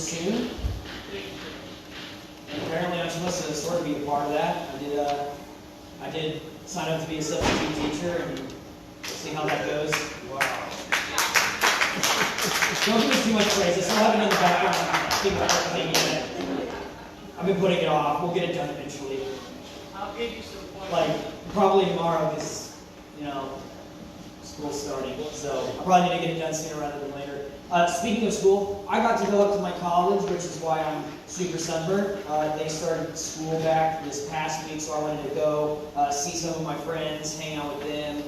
soon. And apparently I'm supposed to sort of be a part of that. I did sign up to be a substitute teacher, and we'll see how that goes. Wow. Don't give me too much praise. I still have it in the background. Think about everything yet. I've been putting it off. We'll get it done eventually. I'll give you some points. Like, probably tomorrow, because, school's starting. So I probably need to get it done sooner rather than later. Speaking of school, I got to go up to my college, which is why I'm super sunburned. They started school back this past week, so I wanted to go see some of my friends, hang out with them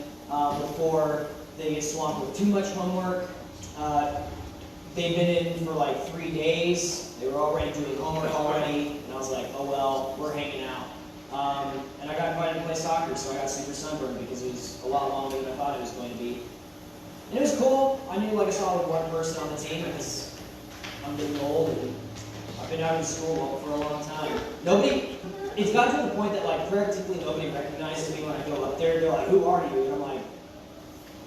before they get swamped with too much homework. They've been in for like 3 days. They were already doing homework already, and I was like, oh well, we're hanging out. And I got invited to play soccer, so I got super sunburned because it was a lot longer than I thought it was going to be. And it was cool. I knew like a solid one person on the team because I'm getting old and I've been out of school for a long time. It's gotten to the point that like practically nobody recognizes me when I go up there. They're like, who are you? And I'm like,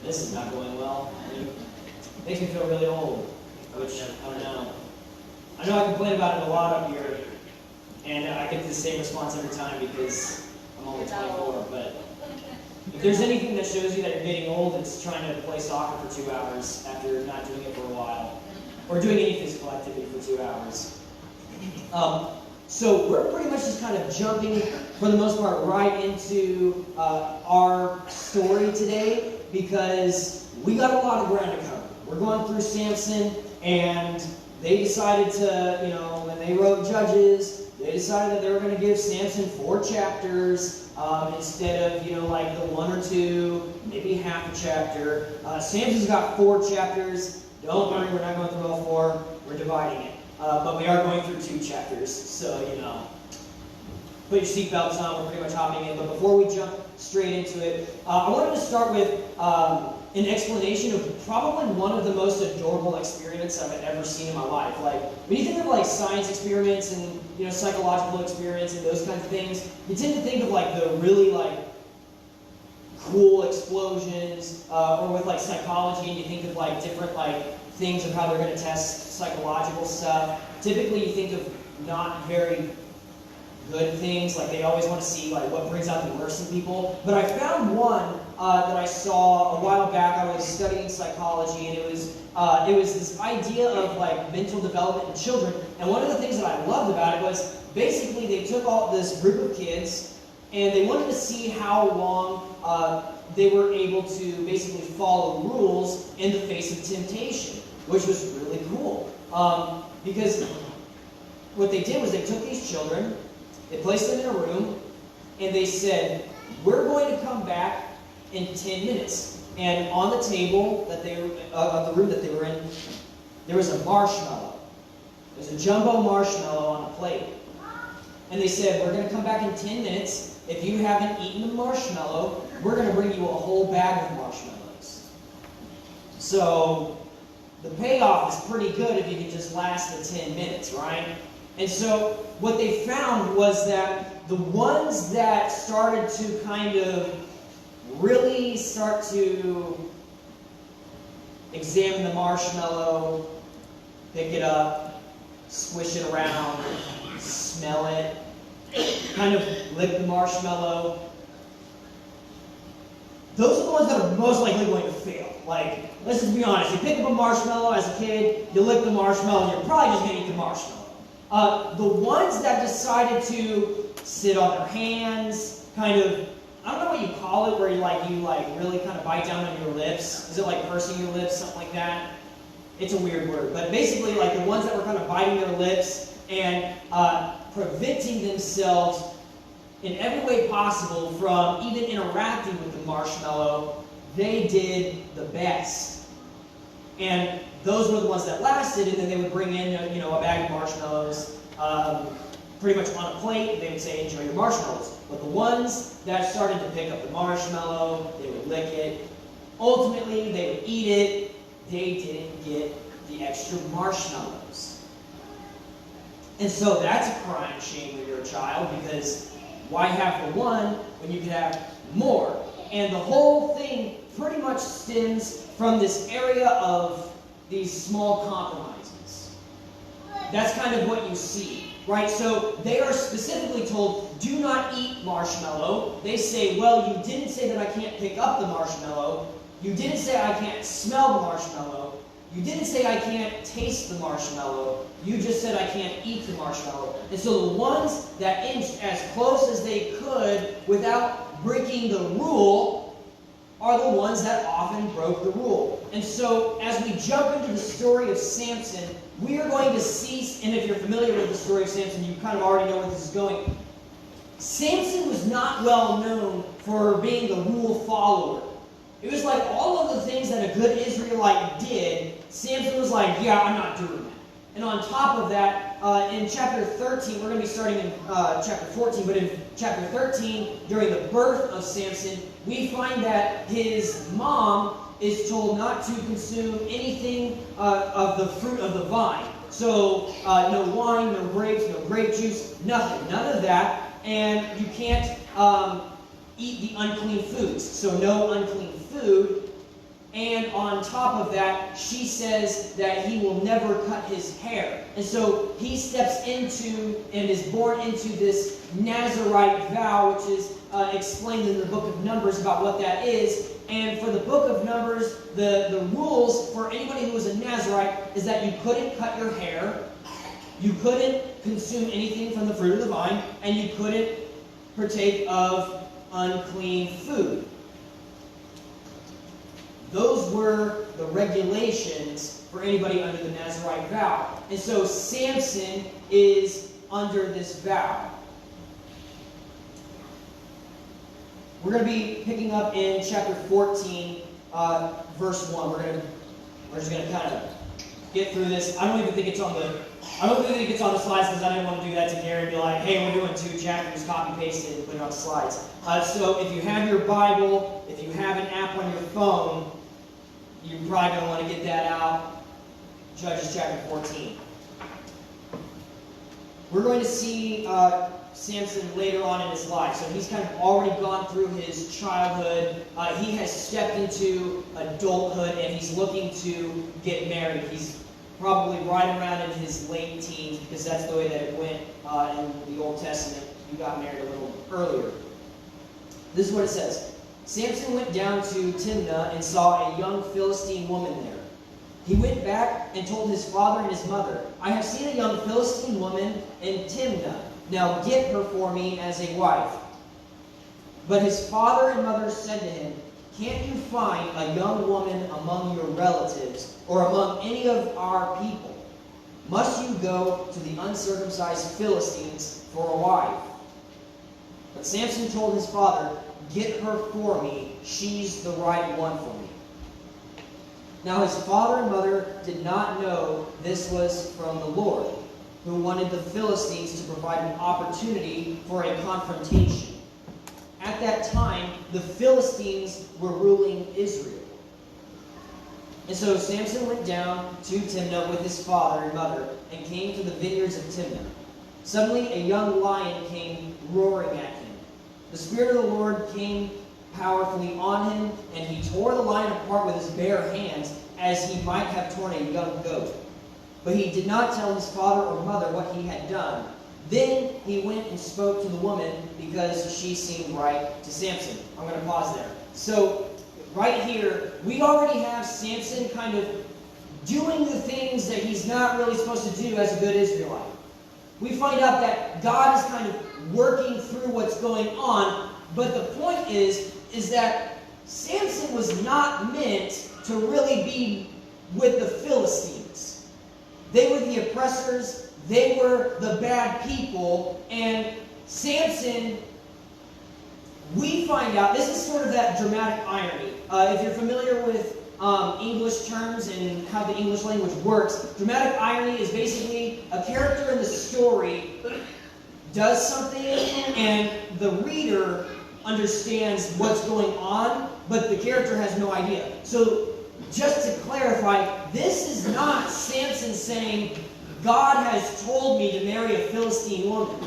this is not going well. And it makes me feel really old, which I don't know. I know I complain about it a lot up here, and I get the same response every time because I'm only 24, but if there's anything that shows you that you're getting old, it's trying to play soccer for 2 hours after not doing it for a while, or doing any physical activity for 2 hours. So we're pretty much just kind of jumping, for the most part, right into our story today because we got a lot of ground to cover. We're going through Samson, and they decided to, when they wrote Judges, they decided that they were going to give Samson 4 chapters instead of, like the 1 or 2, maybe half a chapter. Samson's got 4 chapters. Don't worry, we're not going through all 4. We're dividing it. But we are going through 2 chapters, so, put your seatbelts on. We're pretty much hopping in. But before we jump straight into it, I wanted to start with an explanation of probably one of the most adorable experiments I've ever seen in my life. Like, when you think of like science experiments and psychological experiments and those kinds of things, you tend to think of like the really like cool explosions, or with like psychology, and you think of like different like things of how they're going to test psychological stuff. Typically, you think of not very good things, like they always want to see like what brings out the worst in people. But I found one that I saw a while back. I was studying psychology, and it was this idea of like mental development in children. And one of the things that I loved about it was basically they took all this group of kids, and they wanted to see how long they were able to basically follow rules in the face of temptation, which was really cool. Because what they did was they took these children, they placed them in a room, and they said, we're going to come back in 10 minutes. And on the table that of the room that they were in, there was a marshmallow. There's a jumbo marshmallow on a plate. And they said, we're going to come back in 10 minutes. If you haven't eaten the marshmallow, we're going to bring you a whole bag of marshmallows. So the payoff is pretty good if you can just last the 10 minutes, right? And so what they found was that the ones that started to kind of really start to examine the marshmallow, pick it up, squish it around, smell it, kind of lick the marshmallow, those are the ones that are most likely going to fail. Like, let's just be honest. You pick up a marshmallow as a kid, you lick the marshmallow, and you're probably just going to eat the marshmallow. The ones that decided to sit on their hands, kind of, I don't know what you call it, where you really kind of bite down on your lips. Is it like pursing your lips, something like that? It's a weird word. But basically, like the ones that were kind of biting their lips and preventing themselves in every way possible from even interacting with the marshmallow, they did the best. And those were the ones that lasted, and then they would bring in a bag of marshmallows pretty much on a plate. They would say, enjoy your marshmallows. But the ones that started to pick up the marshmallow, they would lick it. Ultimately, they would eat it. They didn't get the extra marshmallows. And so that's a crying shame when you're a child, because why have the one when you could have more? And the whole thing pretty much stems from this area of these small compromises That's kind of what you see, right? So they are specifically told, do not eat marshmallow. They say, well, you didn't say that I can't pick up the marshmallow. You didn't say I can't smell the marshmallow. You didn't say I can't taste the marshmallow. You just said I can't eat the marshmallow. And so the ones that inched as close as they could without breaking the rule are the ones that often broke the rule. And so as we jump into the story of Samson, we are going to see, and if you're familiar with the story of Samson, you kind of already know where this is going. Samson was not well known for being the rule follower. It was like all of the things that a good Israelite did, Samson was like, yeah, I'm not doing that. And on top of that, in chapter 13, we're going to be starting in chapter 14, but in chapter 13, during the birth of Samson, we find that his mom is told not to consume anything of the fruit of the vine. So no wine, no grapes, no grape juice, nothing. None of that. And you can't eat the unclean foods. So no unclean food. And on top of that, she says that he will never cut his hair. And so he steps into and is born into this Nazarite vow, which is explained in the book of Numbers about what that is. And for the book of Numbers, the rules for anybody who was a Nazarite is that you couldn't cut your hair, you couldn't consume anything from the fruit of the vine, and you couldn't partake of unclean food. Those were the regulations for anybody under the Nazarite vow. And so Samson is under this vow. We're going to be picking up in chapter 14, verse 1. We're just going to kind of get through this. I don't think it's on the slides because I didn't want to do that to Gary and be like, hey, we're doing 2 chapters, copy paste it and put it on the slides. So if you have your Bible, if you have an app on your phone, you're probably going to want to get that out. Judges chapter 14. We're going to see Samson later on in his life. So he's kind of already gone through his childhood. He has stepped into adulthood and he's looking to get married. He's probably right around in his late teens because that's the way that it went in the Old Testament. You got married a little earlier. This is what it says. Samson went down to Timnah and saw a young Philistine woman there. He went back and told his father and his mother, I have seen a young Philistine woman in Timnah. Now get her for me as a wife. But his father and mother said to him, can't you find a young woman among your relatives or among any of our people? Must you go to the uncircumcised Philistines for a wife? But Samson told his father, get her for me. She's the right one for me. Now his father and mother did not know this was from the Lord, who wanted the Philistines to provide an opportunity for a confrontation. At that time, the Philistines were ruling Israel. And so Samson went down to Timnah with his father and mother and came to the vineyards of Timnah. Suddenly a young lion came roaring at him. The Spirit of the Lord came powerfully on him, and he tore the lion apart with his bare hands, as he might have torn a young goat. But he did not tell his father or mother what he had done. Then he went and spoke to the woman because she seemed right to Samson. I'm going to pause there. So right here, we already have Samson kind of doing the things that he's not really supposed to do as a good Israelite. We find out that God is kind of working through what's going on, but the point is that Samson was not meant to really be with the Philistines. They were the oppressors, they were the bad people, and Samson, we find out, this is sort of that dramatic irony. If you're familiar with English terms and how the English language works, dramatic irony is basically a character in the story does something and the reader understands what's going on, but the character has no idea. So just to clarify, this is not Samson saying, God has told me to marry a Philistine woman.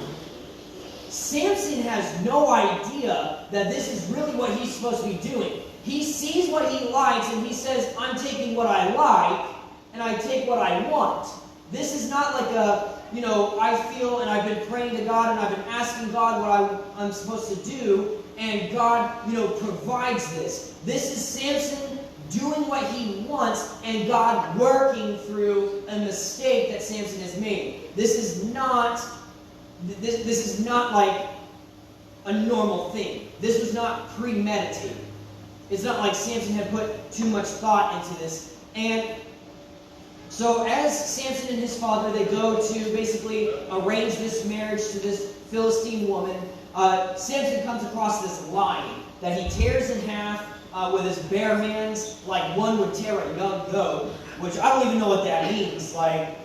Samson has no idea that this is really what he's supposed to be doing. He sees what he likes and he says, I'm taking what I like and I take what I want. This is not like I feel and I've been praying to God and I've been asking God what I'm supposed to do, and God, provides this. This is Samson doing what he wants and God working through a mistake that Samson has made. This is not like a normal thing. This was not premeditated. It's not like Samson had put too much thought into this. And so as Samson and his father, they go to basically arrange this marriage to this Philistine woman, Samson comes across this lion that he tears in half with his bare hands, like one would tear a young goat, which I don't even know what that means. Like,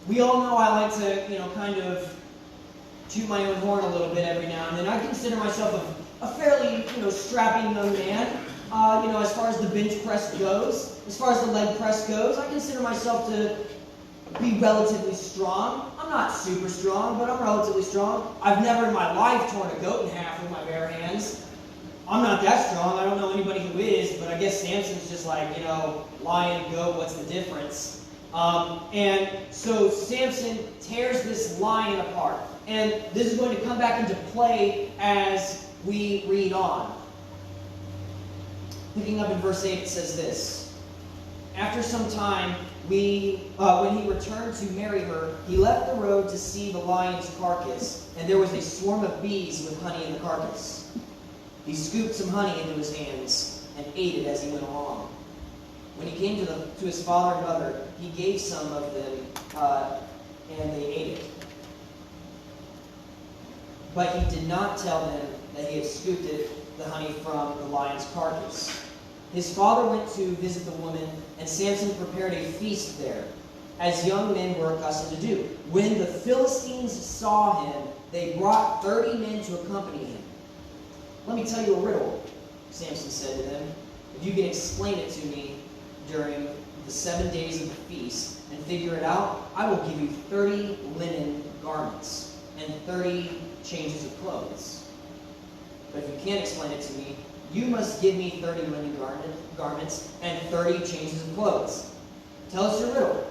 we all know I like to, kind of toot my own horn a little bit every now and then. I consider myself a fairly, strapping young man. As far as the bench press goes, as far as the leg press goes, I consider myself to be relatively strong. I'm not super strong, but I'm relatively strong. I've never in my life torn a goat in half with my bare hands. I'm not that strong. I don't know anybody who is, but I guess Samson's just like, lion, goat, what's the difference? And so Samson tears this lion apart. And this is going to come back into play as we read on. Picking up in verse 8, it says this. After some time, when he returned to marry her, he left the road to see the lion's carcass, and there was a swarm of bees with honey in the carcass. He scooped some honey into his hands and ate it as he went along. When he came to his father and mother, he gave some of them, and they ate it. But he did not tell them that he had scooped the honey from the lion's carcass. His father went to visit the woman, and Samson prepared a feast there, as young men were accustomed to do. When the Philistines saw him, they brought 30 men to accompany him. Let me tell you a riddle, Samson said to them. If you can explain it to me during the 7 days of the feast and figure it out, I will give you 30 linen garments and 30 changes of clothes. But if you can't explain it to me, you must give me 30 linen garments and 30 changes of clothes. Tell us your riddle.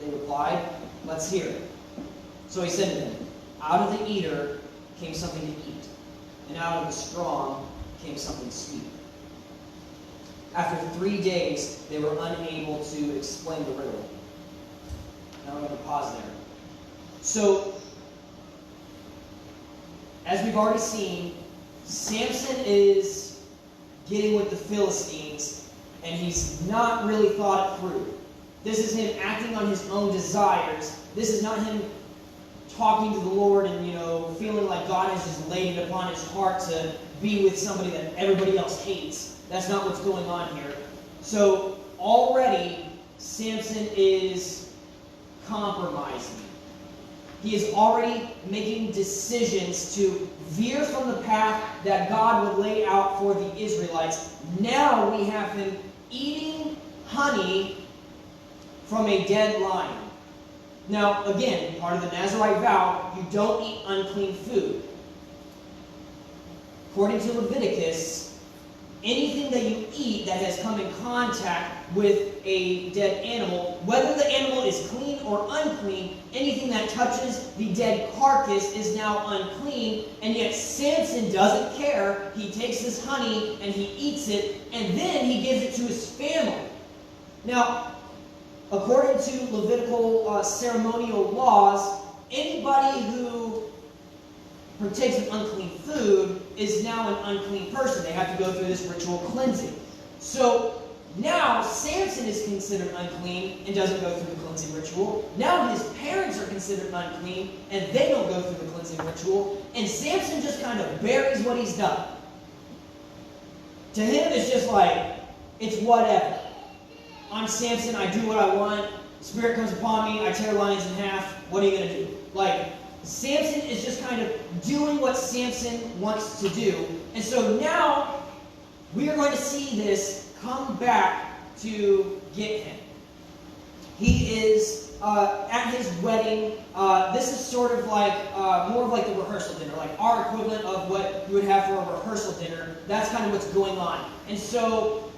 They replied, let's hear it. So he said to them, out of the eater came something to eat, and out of the strong came something sweet. After 3 days, they were unable to explain the riddle. Now I'm going to pause there. So, as we've already seen, Samson is getting with the Philistines, and he's not really thought it through. This is him acting on his own desires. This is not him talking to the Lord and, feeling like God has just laid it upon his heart to be with somebody that everybody else hates. That's not what's going on here. So already, Samson is compromising. He is already making decisions to veer from the path that God would lay out for the Israelites. Now we have him eating honey from a dead lion. Now, again, part of the Nazarite vow, you don't eat unclean food. According to Leviticus, anything that you eat that has come in contact with a dead animal, whether the animal is clean or unclean, anything that touches the dead carcass is now unclean, and yet Samson doesn't care. He takes this honey and he eats it, and then he gives it to his family. Now, according to Levitical ceremonial laws, anybody who partakes of unclean food is now an unclean person. They have to go through this ritual cleansing. So now Samson is considered unclean and doesn't go through the cleansing ritual. Now his parents are considered unclean and they don't go through the cleansing ritual. And Samson just kind of buries what he's done. To him, it's just like, it's whatever. I'm Samson, I do what I want. The Spirit comes upon me, I tear lions in half. What are you going to do? Like, Samson is just kind of doing what Samson wants to do. And so now, we are going to see this come back to get him. He is at his wedding. This is sort of like, more of like the rehearsal dinner, like our equivalent of what you would have for a rehearsal dinner. That's kind of what's going on. And so,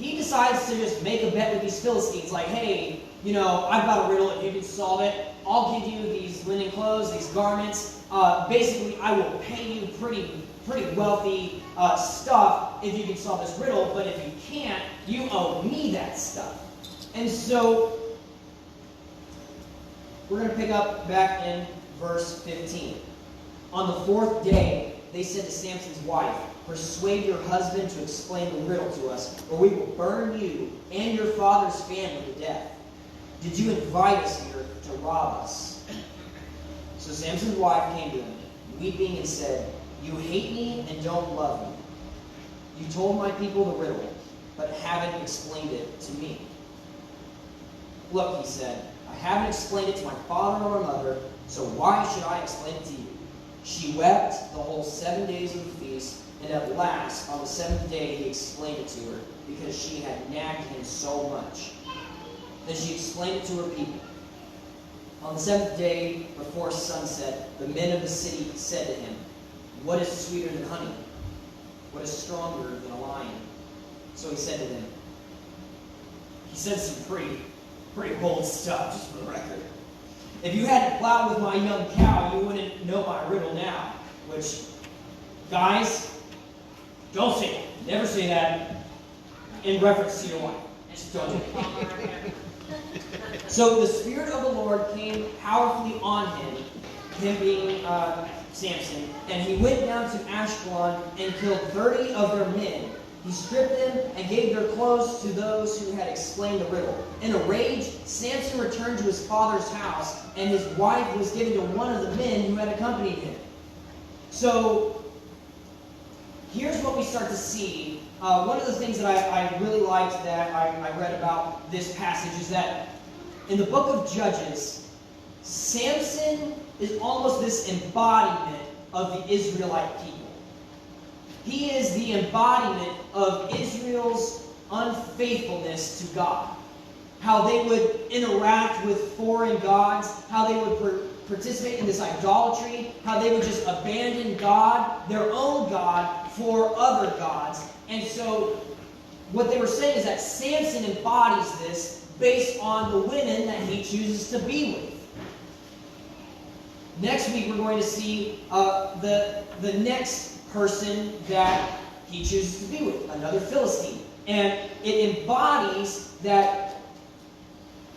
he decides to just make a bet with these Philistines, like, hey, I've got a riddle. If you can solve it, I'll give you these linen clothes, these garments. Basically, I will pay you pretty wealthy stuff if you can solve this riddle, but if you can't, you owe me that stuff. And so, we're going to pick up back in verse 15. On the fourth day, they said to Samson's wife, "Persuade your husband to explain the riddle to us, or we will burn you and your father's family to death. Did you invite us here to rob us?" So Samson's wife came to him, weeping, and said, "You hate me and don't love me. You told my people the riddle, but haven't explained it to me." "Look," he said, "I haven't explained it to my father or my mother, so why should I explain it to you?" She wept the whole 7 days of the feast, and at last, on the seventh day, he explained it to her, because she had nagged him so much. Then she explained it to her people. On the seventh day, before sunset, the men of the city said to him, "What is sweeter than honey? What is stronger than a lion?" So he said to them, he said some pretty bold stuff, just for the record. "If you hadn't plowed with my young cow, you wouldn't know my riddle now." Which, guys, don't say it. Never say that in reference to your wife. Just don't do it. So the Spirit of the Lord came powerfully on him being Samson, and he went down to Ashkelon and killed 30 of their men. He stripped them and gave their clothes to those who had explained the riddle. In a rage, Samson returned to his father's house, and his wife was given to one of the men who had accompanied him. So, here's what we start to see. One of the things that I really liked that I read about this passage is that in the book of Judges, Samson is almost this embodiment of the Israelite people. He is the embodiment of Israel's unfaithfulness to God. How they would interact with foreign gods, how they would participate in this idolatry, how they would just abandon God, their own God, for other gods. And so what they were saying is that Samson embodies this based on the women that he chooses to be with. Next week we're going to see the next person that he chooses to be with, another Philistine. And it embodies that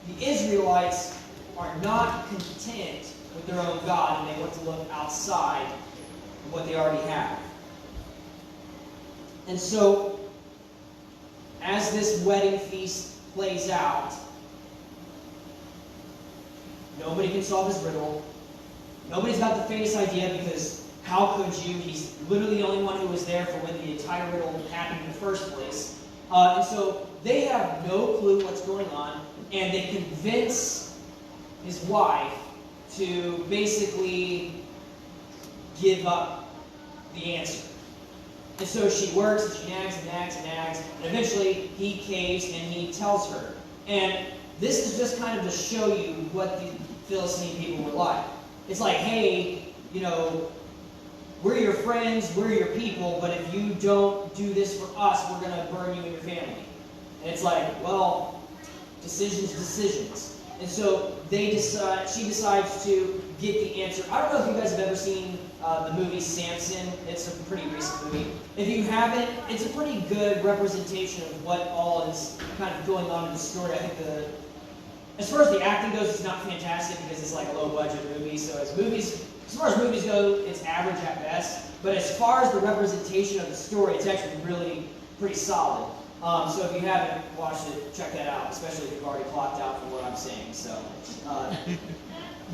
the Israelites are not content with their own God, and they want to look outside of what they already have. And so, as this wedding feast plays out, nobody can solve his riddle. Nobody's got the faintest idea, because how could you? He's literally the only one who was there for when the entire riddle happened in the first place. And so they have no clue what's going on, and they convince his wife to basically give up the answer. And so she works, and she nags and nags and nags, and eventually he caves and he tells her. And this is just kind of to show you what the Philistine people were like. It's like, hey, we're your friends, we're your people, but if you don't do this for us, we're going to burn you and your family. And it's like, well, decisions. And so she decides to get the answer. I don't know if you guys have ever seen the movie Samson. It's a pretty recent movie. If you haven't, it's a pretty good representation of what all is kind of going on in the story. I think as far as the acting goes, it's not fantastic because it's like a low-budget movie. So as far as movies go, it's average at best. But as far as the representation of the story, it's actually really pretty solid. So if you haven't watched it, check that out, especially if you've already clocked out from what I'm saying. So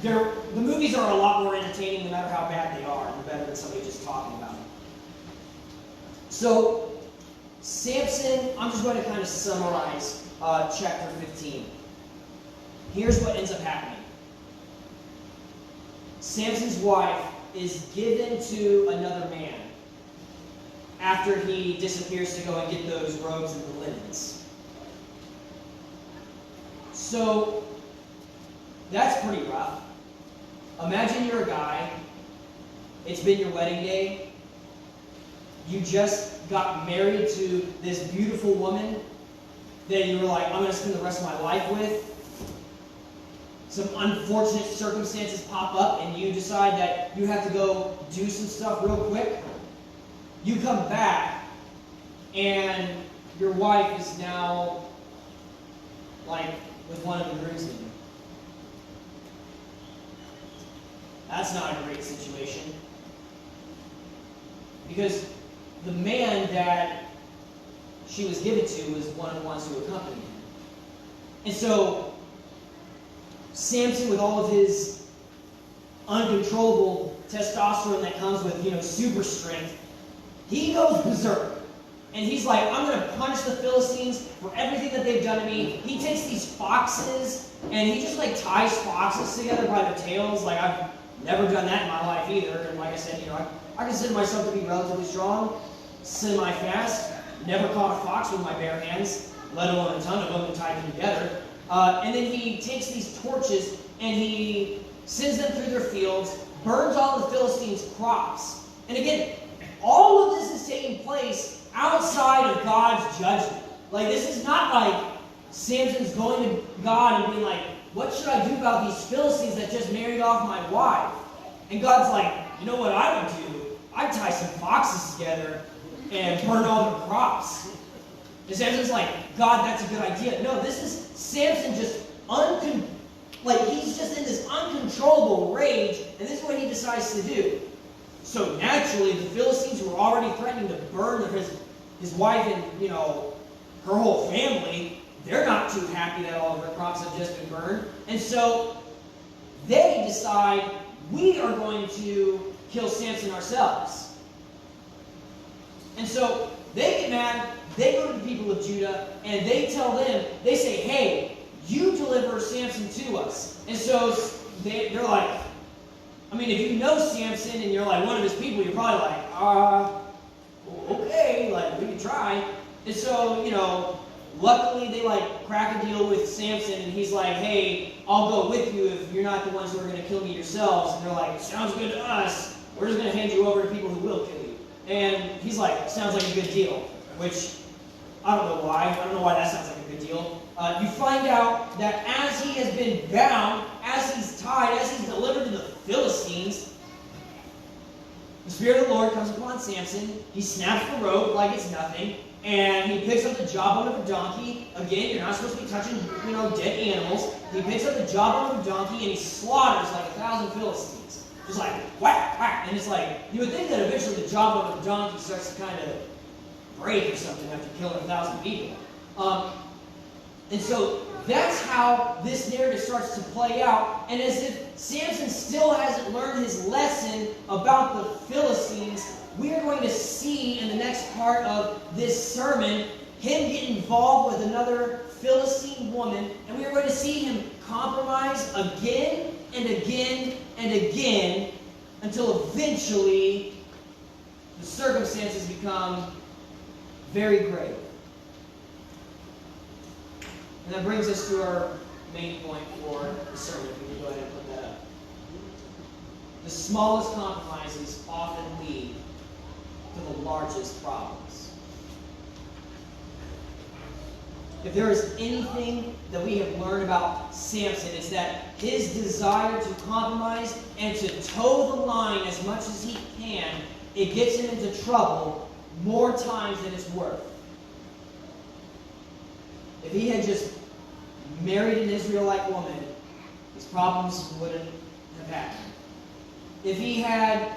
the movies are a lot more entertaining no matter how bad they are. They're better than somebody just talking about them. So Samson, I'm just going to kind of summarize chapter 15. Here's what ends up happening. Samson's wife is given to another man after he disappears to go and get those robes and the linens. So, that's pretty rough. Imagine you're a guy, it's been your wedding day, you just got married to this beautiful woman, that you were like, I'm going to spend the rest of my life with. Some unfortunate circumstances pop up and you decide that you have to go do some stuff real quick. You come back and your wife is now like with one of the groomsmen. That's not a great situation. Because the man that she was given to was one of the ones who accompanied him. And so, Samson, with all of his uncontrollable testosterone that comes with, super strength, he goes berserk. And he's like, I'm going to punish the Philistines for everything that they've done to me. He takes these foxes, and he just ties foxes together by their tails. Like, I've never done that in my life either. And like I said, I consider myself to be relatively strong, semi-fast. Never caught a fox with my bare hands, let alone a ton of them and tied them together. And then he takes these torches and he sends them through their fields, burns all the Philistines' crops. And again, all of this is taking place outside of God's judgment. Like, this is not like Samson's going to God and being like, what should I do about these Philistines that just married off my wife? And God's like, you know what I would do? I'd tie some foxes together and burn all their crops. And Samson's like, God, that's a good idea. No, this is Samson just he's just in this uncontrollable rage, and this is what he decides to do. So naturally, the Philistines who were already threatening to burn his wife and, her whole family, they're not too happy that all of their crops have just been burned. And so they decide, we are going to kill Samson ourselves. And so they get mad, they go to the people of Judah, and they tell them, they say, hey, you deliver Samson to us. And so they're like, if you know Samson and you're like one of his people, you're probably like, okay, we can try. And so, luckily they crack a deal with Samson, and he's like, hey, I'll go with you if you're not the ones who are going to kill me yourselves. And they're like, sounds good to us. We're just going to hand you over to people who will kill you. And he's like, sounds like a good deal, which I don't know why. I don't know why that sounds like a good deal. You find out that as he has been bound, as he's tied, as he's delivered to the Philistines, the Spirit of the Lord comes upon Samson. He snaps the rope like it's nothing, and he picks up the jawbone of a donkey. Again, you're not supposed to be touching, dead animals. He picks up the jawbone of a donkey, and he slaughters 1,000 Philistines. Just whack, whack. And it's you would think that eventually the jawbone of a donkey starts to kind of break or something after killing 1,000 people. And so that's how this narrative starts to play out. And as if Samson still hasn't learned his lesson about the Philistines, we are going to see in the next part of this sermon him get involved with another Philistine woman, and we are going to see him compromise again and again and again until eventually the circumstances become very grave. And that brings us to our main point for the sermon. If we can go ahead and put that up. The smallest compromises often lead to the largest problems. If there is anything that we have learned about Samson, it's that his desire to compromise and to toe the line as much as he can, it gets him into trouble more times than it's worth. If he had just married an Israelite woman, his problems wouldn't have happened. If he had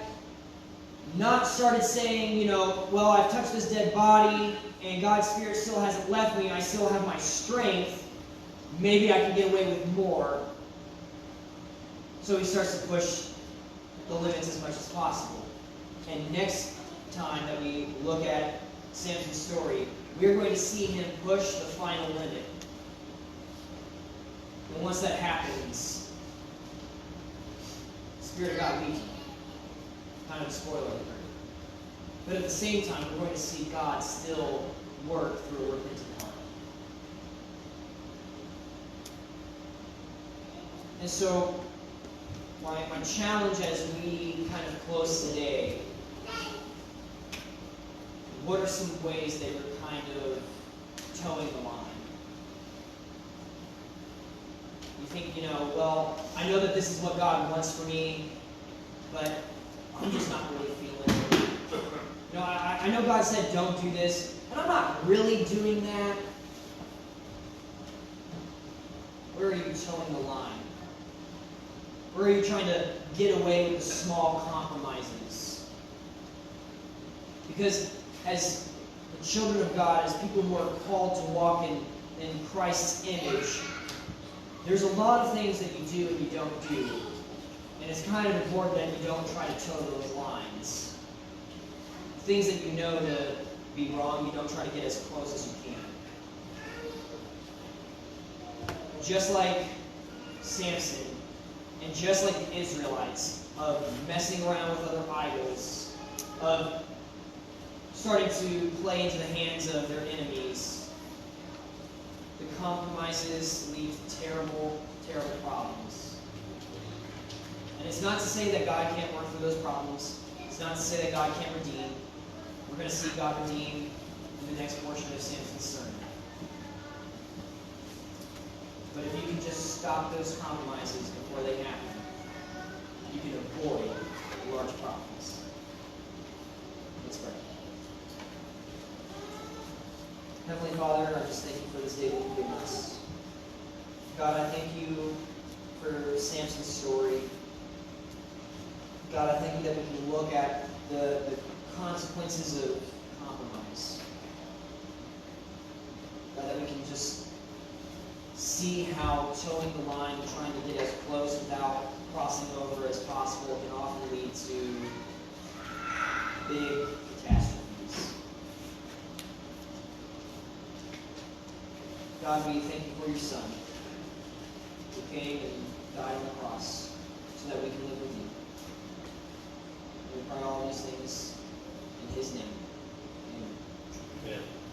not started saying, well, I've touched this dead body, and God's Spirit still hasn't left me, and I still have my strength, maybe I can get away with more. So he starts to push the limits as much as possible. And next time that we look at Samson's story, we're going to see him push the final limit. And once that happens, the Spirit of God leads him. Kind of a spoiler alert. But at the same time, we're going to see God still work through a repentant heart. And so, my challenge as we kind of close today, what are some ways that we're kind of towing the line? You think, well, I know that this is what God wants for me, but I'm just not really feeling it. I know God said don't do this, and I'm not really doing that. Where are you towing the line? Where are you trying to get away with the small compromises? Because as the children of God, as people who are called to walk in Christ's image, there's a lot of things that you do and you don't do. And it's kind of important that you don't try to toe those lines. Things that you know to be wrong, you don't try to get as close as you can. Just like Samson, and just like the Israelites, of messing around with other idols, of starting to play into the hands of their enemies, the compromises lead to terrible, terrible problems. And it's not to say that God can't work through those problems. It's not to say that God can't redeem. We're going to see God redeem in the next portion of Samson's sermon. But if you can just stop those compromises before they happen, you can avoid large problems. Let's pray. Heavenly Father, I just thank you for this day that you've given us. God, I thank you for Samson's story. God, I thank you that we can look at the consequences of compromise. God, that we can just see how towing the line and trying to get as close without crossing over as possible can often lead to big catastrophes. God, we thank you for your Son, who came and died on the cross so that we can live with you. We pray all these things in his name.